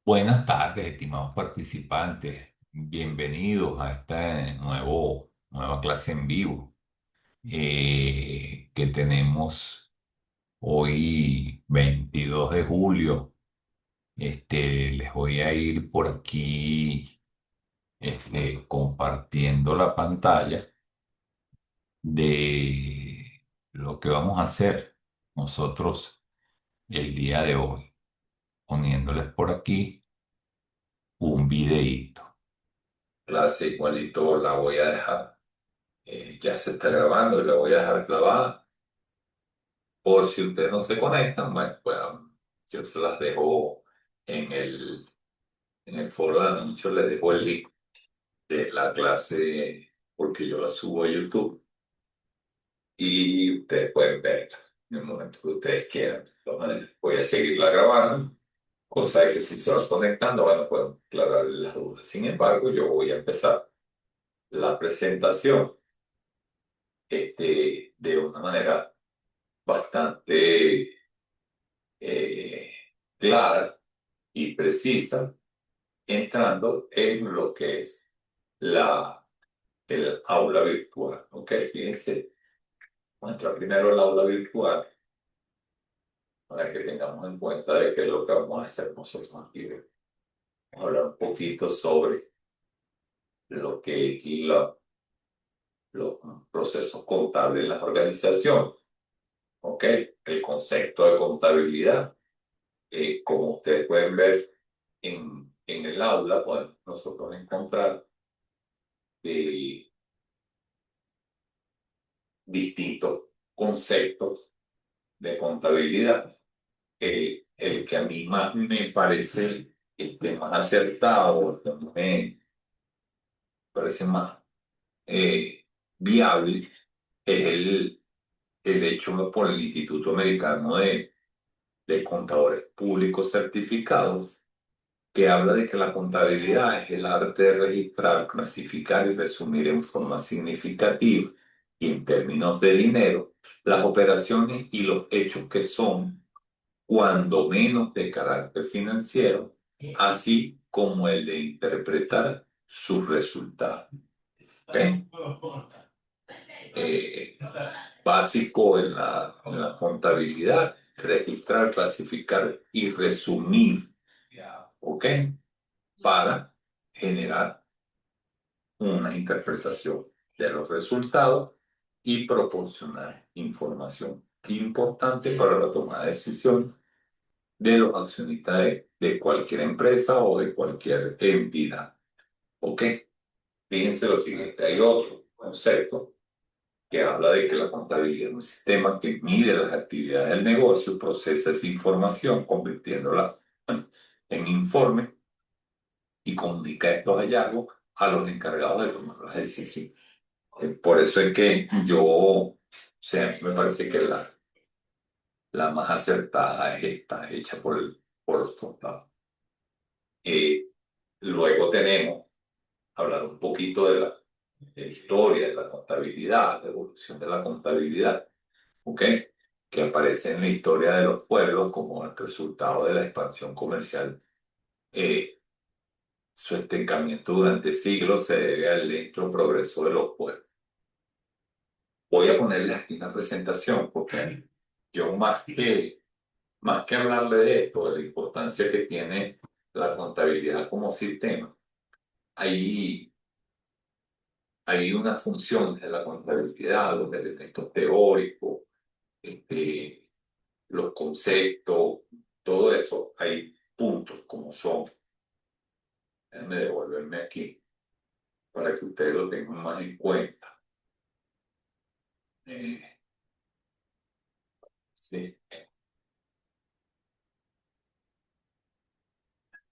Buenas tardes, estimados participantes. Bienvenidos a esta nueva clase en vivo que tenemos hoy, 22 de julio. Les voy a ir por aquí compartiendo la pantalla de lo que vamos a hacer nosotros el día de hoy, poniéndoles por aquí un videíto. Clase igualito la voy a dejar. Ya se está grabando y la voy a dejar grabada. Por si ustedes no se conectan, bueno, yo se las dejo en el foro de anuncios, les dejo el link de la clase porque yo la subo a YouTube y ustedes pueden verla en el momento que ustedes quieran. De todas maneras, voy a seguirla grabando, cosa de que si se va conectando, bueno, pueden aclarar las dudas. Sin embargo, yo voy a empezar la presentación de una manera bastante eh, clara y precisa, entrando en lo que es el aula virtual. ¿Ok? Fíjense, vamos a entrar primero al aula virtual para que tengamos en cuenta de qué es lo que vamos a hacer nosotros aquí. Vamos a hablar un poquito sobre lo que es los procesos contables en las organizaciones. ¿Ok? El concepto de contabilidad. Como ustedes pueden ver en el aula, pues nosotros encontrar eh, distintos conceptos de contabilidad. El que a mí más me parece más acertado, el que me parece más eh, viable, es el hecho por el Instituto Americano de Contadores Públicos Certificados, que habla de que la contabilidad es el arte de registrar, clasificar y resumir en forma significativa y en términos de dinero las operaciones y los hechos que son, cuando menos de carácter financiero, así como el de interpretar sus resultados. ¿Ok? Eh, Básico en la contabilidad: registrar, clasificar y resumir. ¿Ok? Para generar una interpretación de los resultados y proporcionar información importante para la toma de decisión de los accionistas de cualquier empresa o de cualquier entidad. ¿Ok? Fíjense lo siguiente, hay otro concepto que habla de que la contabilidad es un sistema que mide las actividades del negocio, procesa esa información, convirtiéndola en informe y comunica estos hallazgos a los encargados de tomar las decisiones. Por eso es que yo, o sea, me parece que la más acertada es esta, hecha por los contados. Eh, Luego tenemos, hablar un poquito de la historia de la contabilidad, la evolución de la contabilidad, ¿ok? Que aparece en la historia de los pueblos como el resultado de la expansión comercial. Su estancamiento durante siglos se debe al lento progreso de los pueblos. Voy a ponerle aquí una presentación porque yo más que hablarle de esto, de la importancia que tiene la contabilidad como sistema, hay, hay unas funciones de la contabilidad, los elementos teóricos, este, los conceptos, todo eso, hay puntos como son. Déjenme devolverme aquí para que ustedes lo tengan más en cuenta. Eh, sí.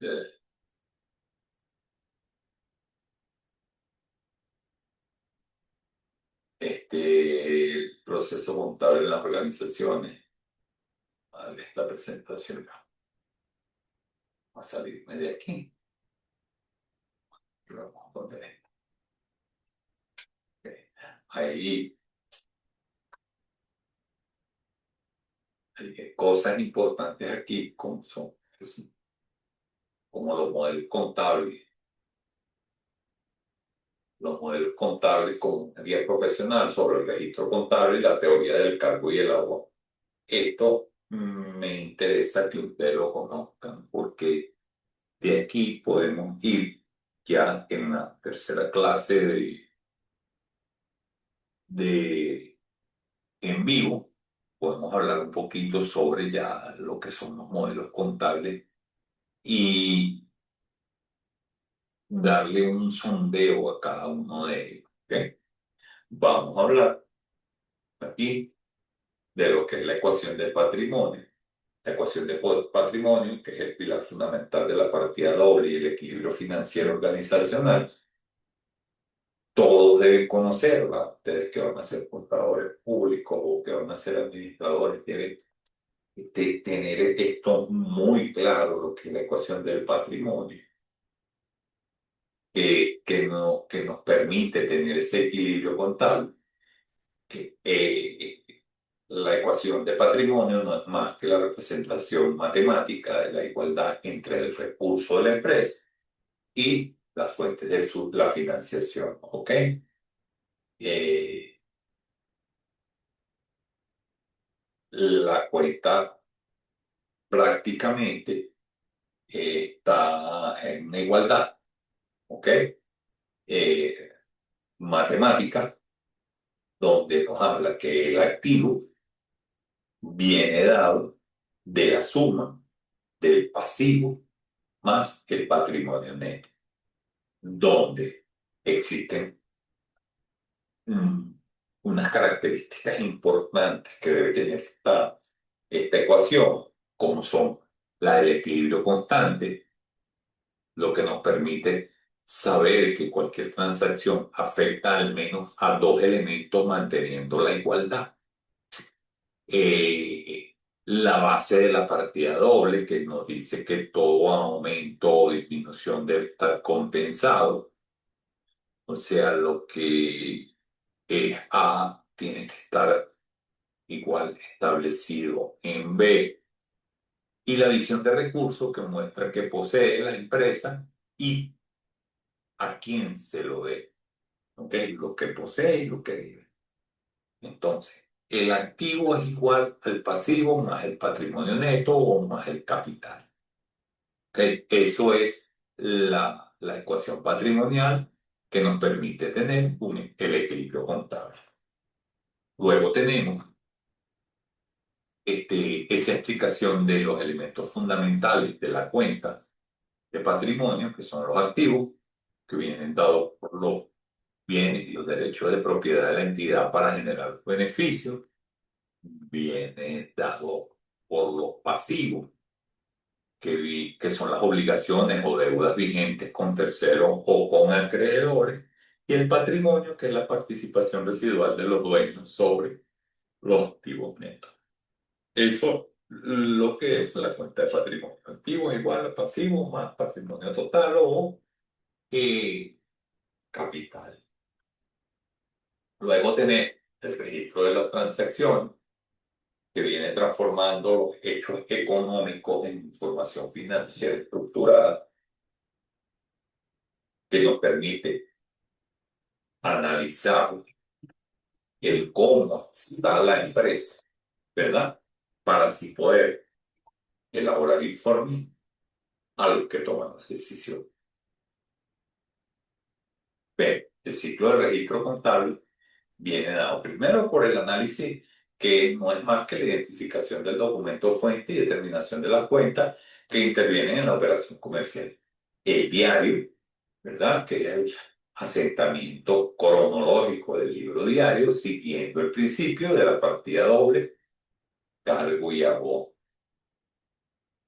Eh, el proceso contable en las organizaciones. Vale, esta presentación. Va a salirme de aquí. Lo vamos a poner. Ok. Ahí hay cosas importantes aquí, como son. como los modelos contables como una guía profesional sobre el registro contable y la teoría del cargo y el ahorro. Esto me interesa que ustedes lo conozcan porque de aquí podemos ir ya en la tercera clase de en vivo. Podemos hablar un poquito sobre ya lo que son los modelos contables y darle un sondeo a cada uno de ellos. ¿Ok? Vamos a hablar aquí de lo que es la ecuación del patrimonio. La ecuación de patrimonio, que es el pilar fundamental de la partida doble y el equilibrio financiero organizacional, todos deben conocerla. Ustedes que van a ser contadores públicos o que van a ser administradores deben tener esto muy claro, lo que es la ecuación del patrimonio, que nos permite tener ese equilibrio contable. La ecuación de patrimonio no es más que la representación matemática de la igualdad entre el recurso de la empresa y las fuentes de la financiación, ¿ok? Eh, la cuenta prácticamente está en una igualdad, ¿ok? Eh, matemática, donde nos habla que el activo viene dado de la suma del pasivo más el patrimonio neto, donde existen mm, unas características importantes que debe tener esta ecuación, como son la del equilibrio constante, lo que nos permite saber que cualquier transacción afecta al menos a dos elementos manteniendo la igualdad. La base de la partida doble, que nos dice que todo aumento o disminución debe estar compensado. O sea, lo que es A tiene que estar igual establecido en B. Y la visión de recursos que muestra que posee la empresa y a quién se lo dé. ¿Ok? Lo que posee y lo que debe. Entonces, el activo es igual al pasivo más el patrimonio neto o más el capital. ¿Ok? Eso es la ecuación patrimonial que nos permite tener el equilibrio contable. Luego tenemos esa explicación de los elementos fundamentales de la cuenta de patrimonio, que son los activos, que vienen dados por los bienes y los derechos de propiedad de la entidad para generar beneficios, viene dado por los pasivos, que son las obligaciones o deudas vigentes con terceros o con acreedores, y el patrimonio, que es la participación residual de los dueños sobre los activos netos. Eso lo que es la cuenta de patrimonio. Activo es igual a pasivo más patrimonio total o capital. Luego tener el registro de la transacción, que viene transformando los hechos económicos en información financiera estructurada, que nos permite analizar el cómo está la empresa, ¿verdad? Para así poder elaborar informes a los que toman las decisiones. B. El ciclo de registro contable viene dado primero por el análisis, que no es más que la identificación del documento fuente y determinación de las cuentas que intervienen en la operación comercial. El diario, ¿verdad? Que es el asentamiento cronológico del libro diario, siguiendo el principio de la partida doble, cargo y abono.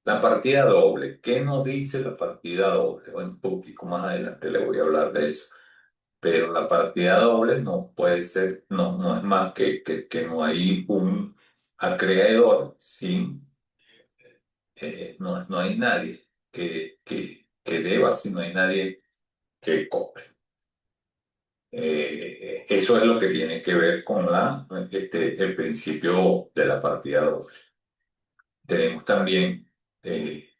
La partida doble, ¿qué nos dice la partida doble? Bueno, un poquito más adelante le voy a hablar de eso. Pero la partida doble no puede ser, no es más que no hay un acreedor, ¿sí? No hay nadie que deba, si no hay nadie que compre. Eso es lo que tiene que ver con el principio de la partida doble. Tenemos también eh,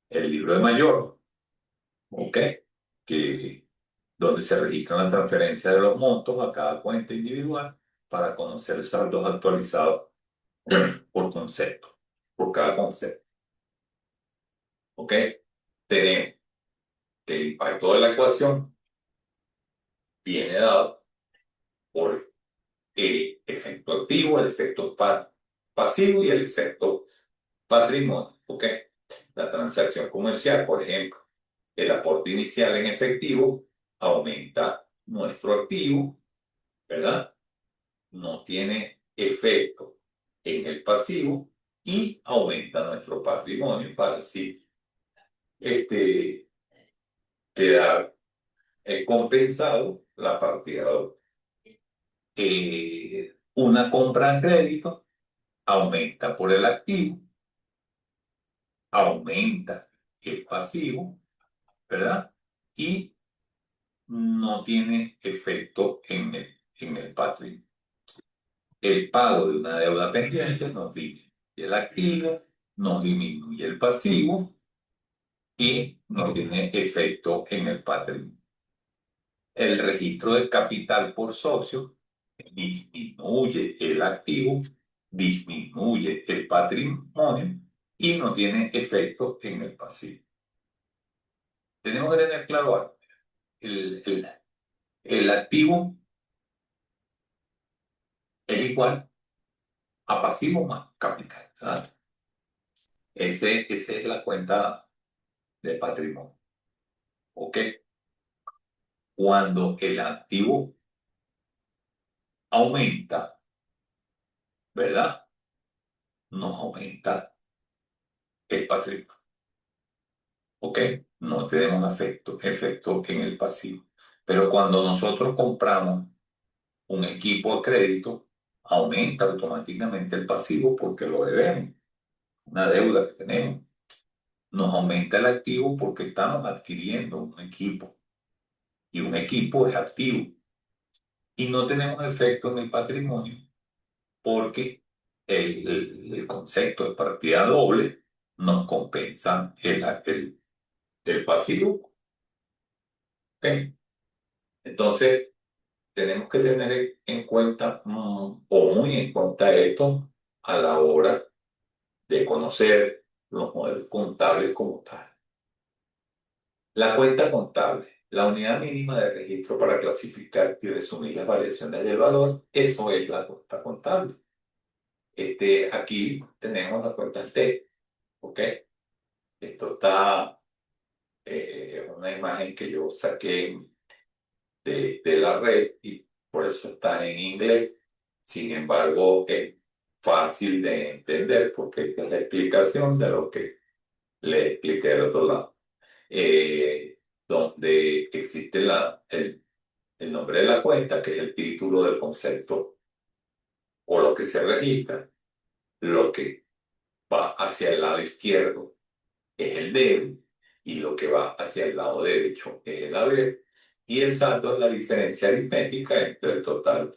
el libro de mayor, ¿ok? Que, donde se registran la transferencia de los montos a cada cuenta individual para conocer saldos actualizados por concepto, por cada concepto, ¿ok? Tenemos que el impacto de la ecuación viene dado por el efecto activo, el efecto pasivo y el efecto patrimonio, ¿ok? La transacción comercial, por ejemplo, el aporte inicial en efectivo aumenta nuestro activo, ¿verdad? No tiene efecto en el pasivo y aumenta nuestro patrimonio para así este, quedar compensado la partida doble. Una compra a crédito aumenta por el activo, aumenta el pasivo, ¿verdad? Y no tiene efecto en el patrimonio. El pago de una deuda pendiente nos disminuye el activo, nos disminuye el pasivo y no tiene efecto en el patrimonio. El registro de capital por socio disminuye el activo, disminuye el patrimonio y no tiene efecto en el pasivo. Tenemos que tener claro algo. El activo es igual a pasivo más capital, ¿verdad? Esa es la cuenta de patrimonio. ¿Ok? Cuando el activo aumenta, ¿verdad? Nos aumenta el patrimonio. ¿Ok? No tenemos efecto en el pasivo. Pero cuando nosotros compramos un equipo a crédito, aumenta automáticamente el pasivo porque lo debemos, una deuda que tenemos. Nos aumenta el activo porque estamos adquiriendo un equipo y un equipo es activo. Y no tenemos efecto en el patrimonio porque el concepto de partida doble nos compensa el pasivo. ¿Ok? Entonces, tenemos que tener en cuenta o muy en cuenta esto a la hora de conocer los modelos contables como tal. La cuenta contable, la unidad mínima de registro para clasificar y resumir las variaciones del valor, eso es la cuenta contable. Aquí tenemos la cuenta T, ¿ok? Esto está una imagen que yo saqué de la red y por eso está en inglés. Sin embargo, es fácil de entender porque es la explicación de lo que le expliqué del otro lado. Donde existe el nombre de la cuenta, que es el título del concepto o lo que se registra, lo que va hacia el lado izquierdo es el debe y lo que va hacia el lado derecho es el haber. Y el saldo es la diferencia aritmética entre el total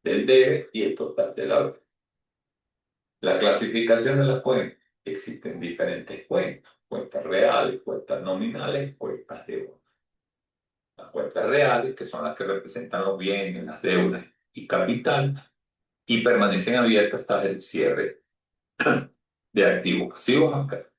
del debe y el total del haber. La clasificación de las cuentas. Existen diferentes cuentas, cuentas reales, cuentas nominales, cuentas de oro. Las cuentas reales, que son las que representan los bienes, las deudas y capital, y permanecen abiertas hasta el cierre de activos pasivos bancarios.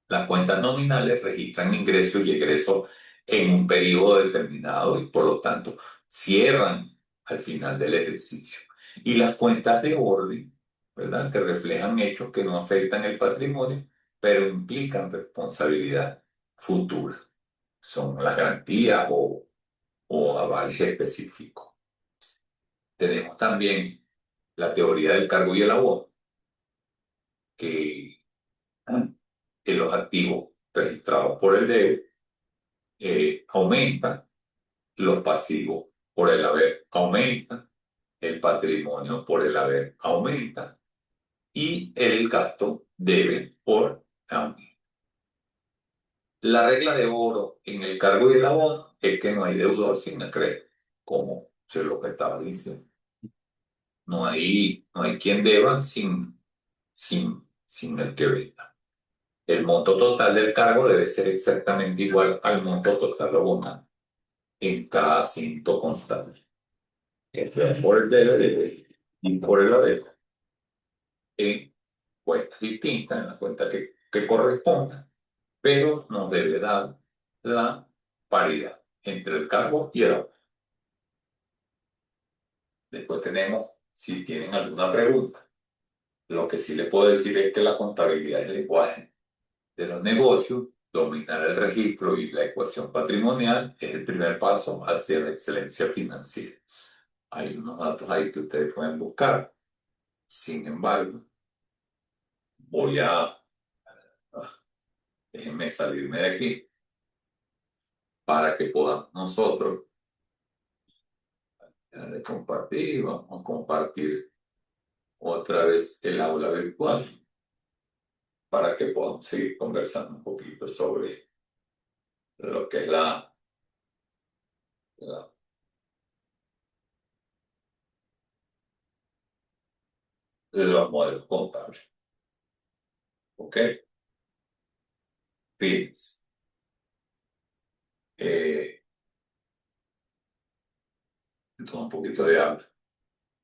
Las cuentas nominales registran ingresos y egresos en un periodo determinado y por lo tanto cierran al final del ejercicio. Y las cuentas de orden, ¿verdad? Que reflejan hechos que no afectan el patrimonio, pero implican responsabilidad futura. Son las garantías o avales específicos. Tenemos también la teoría del cargo y el abono, que en los activos registrados por el debe aumentan, los pasivos por el haber aumentan, el patrimonio por el haber aumenta y el gasto debe por aumenta. La regla de oro en el cargo y el abono es que no hay deudor sin acreedor, como se lo que estaba diciendo. No hay quien deba sin el que venda. El monto total del cargo debe ser exactamente igual al monto total abonado en cada asiento contable. Esto es por el debe y por el haber en cuentas distintas, en la cuenta que corresponda, pero nos debe dar la paridad entre el cargo y el haber. Después tenemos, si tienen alguna pregunta, lo que sí le puedo decir es que la contabilidad es el lenguaje de los negocios, dominar el registro y la ecuación patrimonial es el primer paso hacia la excelencia financiera. Hay unos datos ahí que ustedes pueden buscar. Sin embargo, voy déjenme salirme de aquí para que podamos nosotros de compartir, vamos a compartir otra vez el aula virtual para que podamos seguir conversando un poquito sobre lo que es la- los modelos contables. ¿Ok? Fíjense. Eh, entonces un poquito de habla.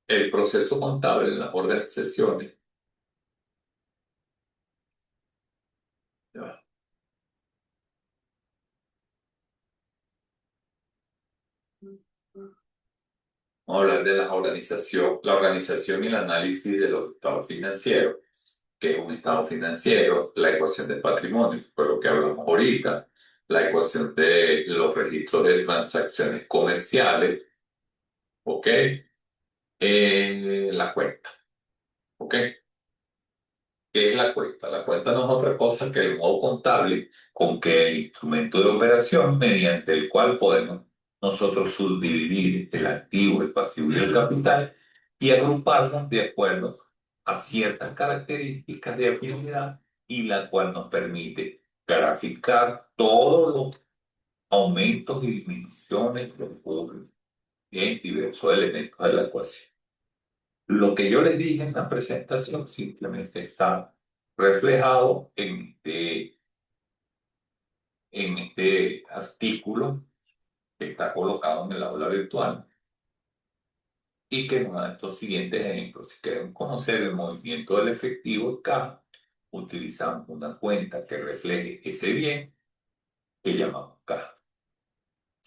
El proceso contable en las organizaciones, ya, vamos a hablar de la organización y el análisis de los estados financieros, que es un estado financiero, la ecuación del patrimonio, que fue lo que hablamos ahorita, la ecuación de los registros de transacciones comerciales, ¿ok? La cuenta, ¿ok? ¿Qué es la cuenta? La cuenta no es otra cosa que el modo contable con que el instrumento de operación mediante el cual podemos nosotros subdividir el activo, el pasivo y el capital y agruparlos de acuerdo a ciertas características de afinidad y la cual nos permite graficar todos los aumentos y disminuciones que ocurren en diversos elementos de la ecuación. Lo que yo les dije en la presentación simplemente está reflejado en este artículo que está colocado en el aula virtual y que nos da estos siguientes ejemplos. Si queremos conocer el movimiento del efectivo en caja, utilizamos una cuenta que refleje ese bien que llamamos caja.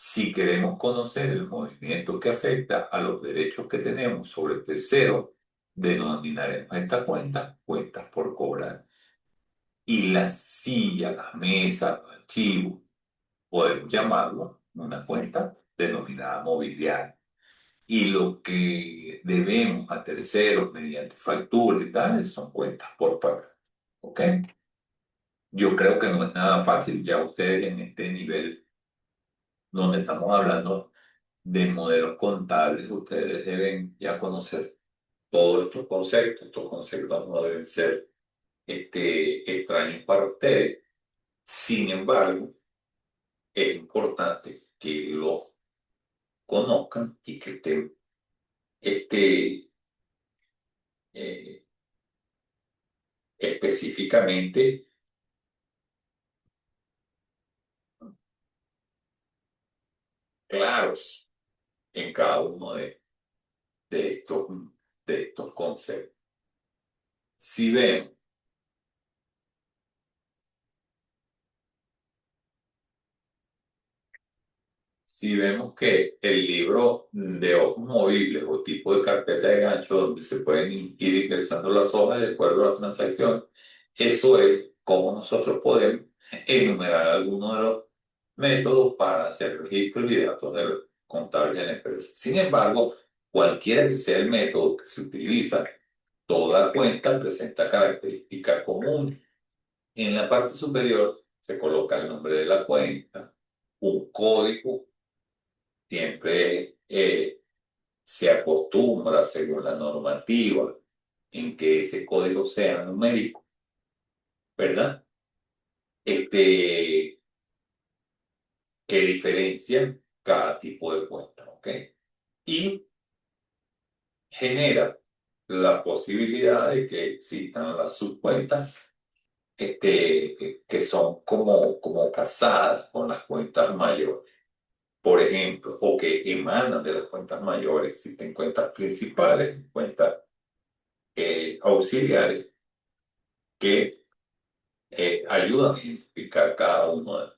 Si queremos conocer el movimiento que afecta a los derechos que tenemos sobre el tercero, denominaremos esta cuenta cuentas por cobrar. Y la silla, la mesa, los archivos, podemos llamarlo una cuenta denominada mobiliaria. Y lo que debemos a terceros mediante facturas y tales son cuentas por pagar. ¿Ok? Yo creo que no es nada fácil. Ya ustedes en este nivel donde estamos hablando de modelos contables, ustedes deben ya conocer todos estos conceptos. Estos conceptos no deben ser extraños para ustedes. Sin embargo, es importante que los conozcan y que estén este, eh, específicamente claros en cada uno de estos, de estos conceptos. Si ven Si vemos que el libro de ojos movibles o tipo de carpeta de gancho donde se pueden ir ingresando las hojas de acuerdo a la transacción, eso es cómo nosotros podemos enumerar algunos de los métodos para hacer registros y datos contables de la empresa. Sin embargo, cualquiera que sea el método que se utiliza, toda cuenta presenta características comunes. En la parte superior se coloca el nombre de la cuenta, un código. Siempre se acostumbra, según la normativa, en que ese código sea numérico, ¿verdad? Este, que diferencia cada tipo de cuenta, ¿ok? Y genera la posibilidad de que existan las subcuentas que son como casadas con las cuentas mayores, por ejemplo, o que emanan de las cuentas mayores. Existen cuentas principales, cuentas auxiliares que ayudan a identificar cada uno de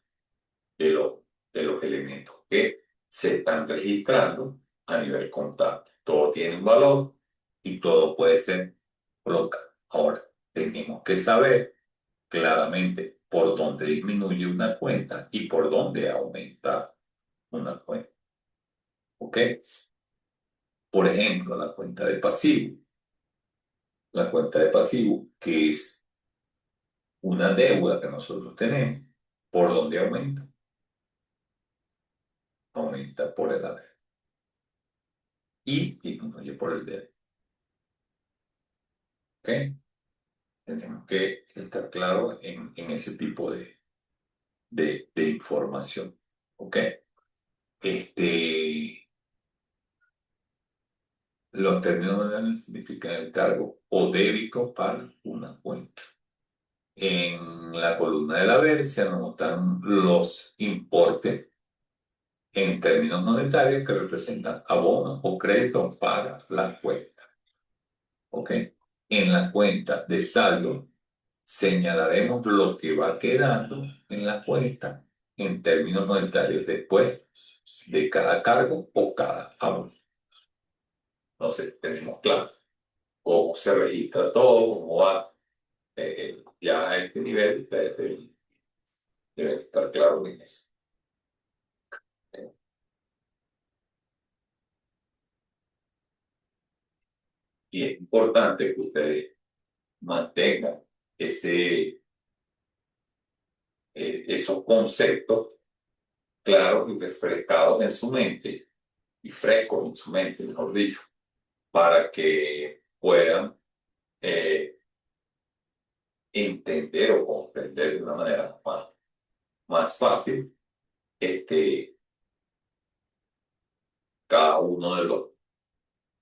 de los elementos que se están registrando a nivel contable. Todo tiene un valor y todo puede ser colocado. Ahora, tenemos que saber claramente por dónde disminuye una cuenta y por dónde aumenta una cuenta. ¿Ok? Por ejemplo, la cuenta de pasivo. La cuenta de pasivo, que es una deuda que nosotros tenemos, ¿por dónde aumenta? Aumenta por el haber y disminuye por el debe. ¿Ok? Tenemos que estar claros en ese tipo de información. ¿Ok? Este, los términos legales significan el cargo o débito para una cuenta. En la columna del haber se anotan los importes en términos monetarios que representan abonos o créditos para la cuenta. ¿Ok? En la cuenta de saldo señalaremos lo que va quedando en la cuenta en términos monetarios después de cada cargo o cada abono. Entonces, tenemos claro cómo se registra todo, cómo va. Ya a este nivel ustedes deben estar claros en eso. Y es importante que ustedes mantengan esos conceptos claros y refrescados en su mente, y frescos en su mente, mejor dicho, para que puedan eh, entender o comprender de una manera más fácil cada uno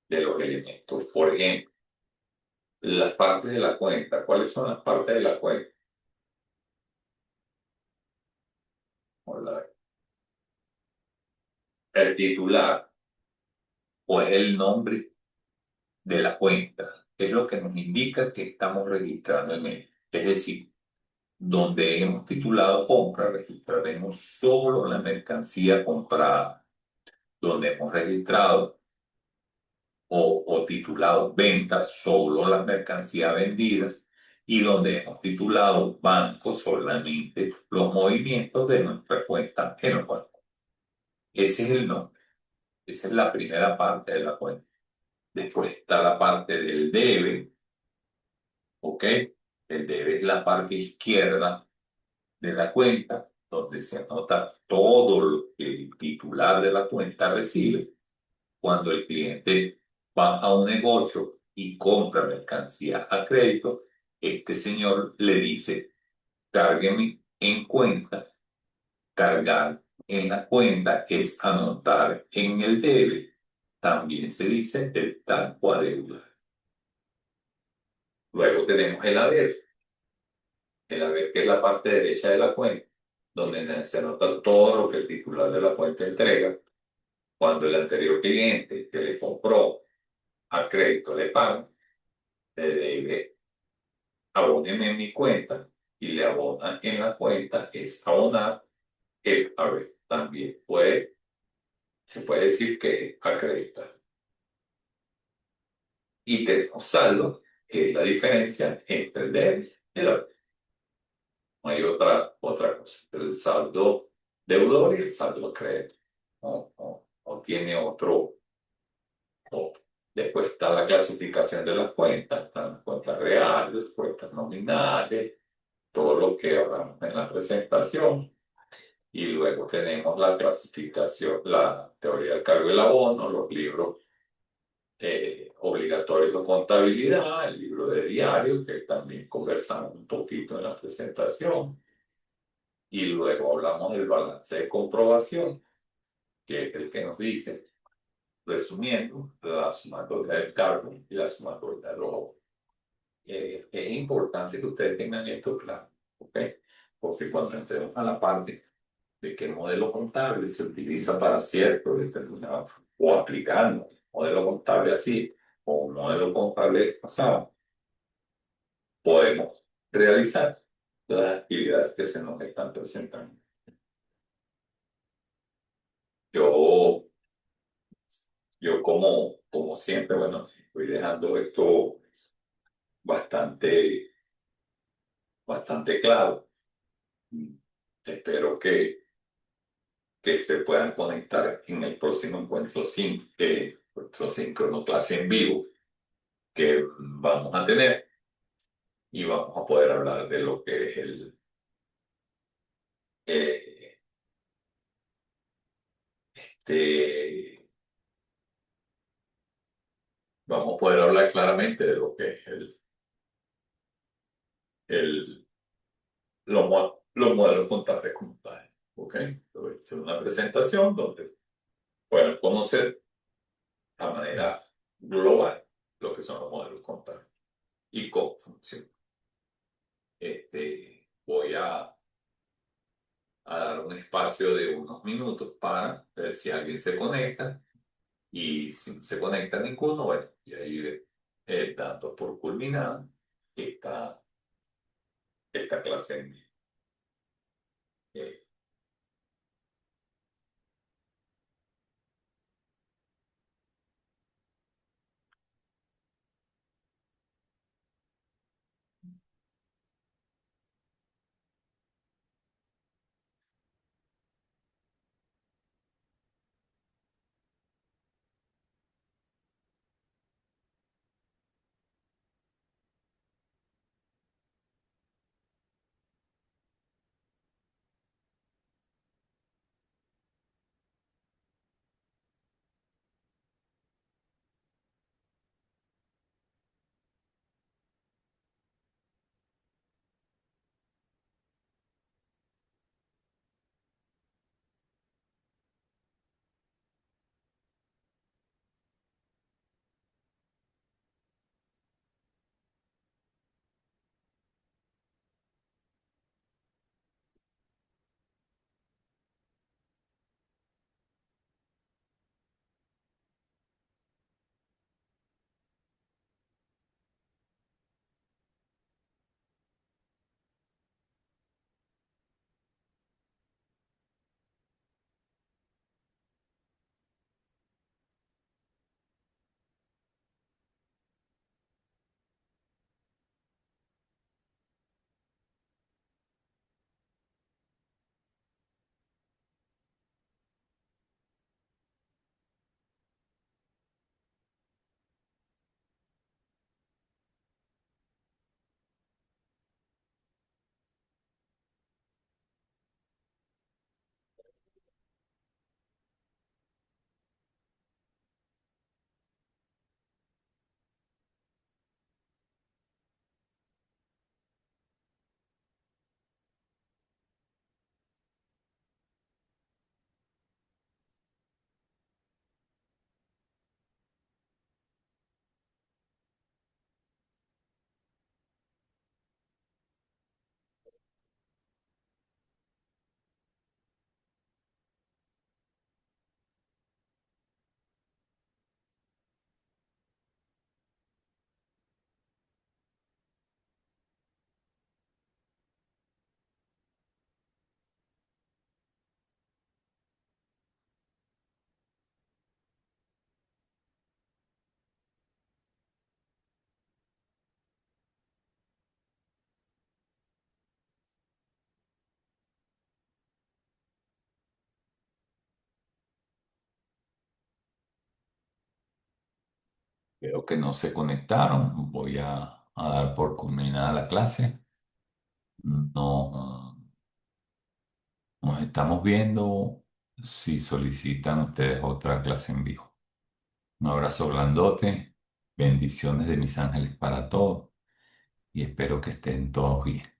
de los elementos. Por ejemplo, las partes de la cuenta. ¿Cuáles son las partes de la cuenta? Hola. El titular o es el nombre de la cuenta. Es lo que nos indica que estamos registrando en él. Es decir, donde hemos titulado compra, registraremos solo la mercancía comprada. Donde hemos registrado o titulado ventas, solo las mercancías vendidas. Y donde hemos titulado banco, solamente los movimientos de nuestra cuenta en los bancos. Ese es el nombre. Esa es la primera parte de la cuenta. Después está la parte del debe, ¿ok? El debe es la parte izquierda de la cuenta, donde se anota todo lo que el titular de la cuenta recibe. Cuando el cliente va a un negocio y compra mercancía a crédito, este señor le dice, cárgueme en cuenta. Cargar en la cuenta es anotar en el debe. También se dice el tanco a deuda. Luego tenemos el haber. El haber, que es la parte derecha de la cuenta, donde se anota todo lo que el titular de la cuenta entrega. Cuando el anterior cliente que le compró a crédito le paga, le debe abóneme en mi cuenta y le abonan en la cuenta, es abonar el haber. También se puede decir que acredita. Y tenemos saldo, que es la diferencia entre el debe y el haber. No hay otra cosa. El saldo deudor y el saldo acreedor. No tiene otro. Después está la clasificación de las cuentas, están las cuentas reales, cuentas nominales, todo lo que hablamos en la presentación. Y luego tenemos la clasificación, la teoría del cargo y el abono, los libros obligatorios de contabilidad, el libro de diario, que también conversamos un poquito en la presentación. Y luego hablamos del balance de comprobación, que es el que nos dice, resumiendo, la sumatoria del cargo y la sumatoria de los es importante que ustedes tengan esto claro, ¿ok? Porque cuando entremos a la parte de qué modelo contable se utiliza para cierto determinado, o aplicando un modelo contable así, o un modelo contable pasado, podemos realizar las actividades que se nos están presentando. Yo, yo como siempre, bueno, estoy dejando esto bastante, bastante claro. Espero que se puedan conectar en el próximo encuentro nuestro síncrono clase en vivo que vamos a tener y vamos a poder hablar de lo que es eh, este, vamos a poder hablar claramente de lo que es el, los modelos contables como tal. ¿Ok? Voy a hacer una presentación donde puedan conocer a manera global lo que son los modelos contables y cómo funcionan. Voy a dar un espacio de unos minutos para ver si alguien se conecta y si no se conecta ninguno, bueno, y ahí dando por culminada esta, esta clase en vivo. Eh, Creo que no se conectaron. Voy a dar por culminada la clase. No, nos estamos viendo si solicitan ustedes otra clase en vivo. Un abrazo grandote, bendiciones de mis ángeles para todos y espero que estén todos bien.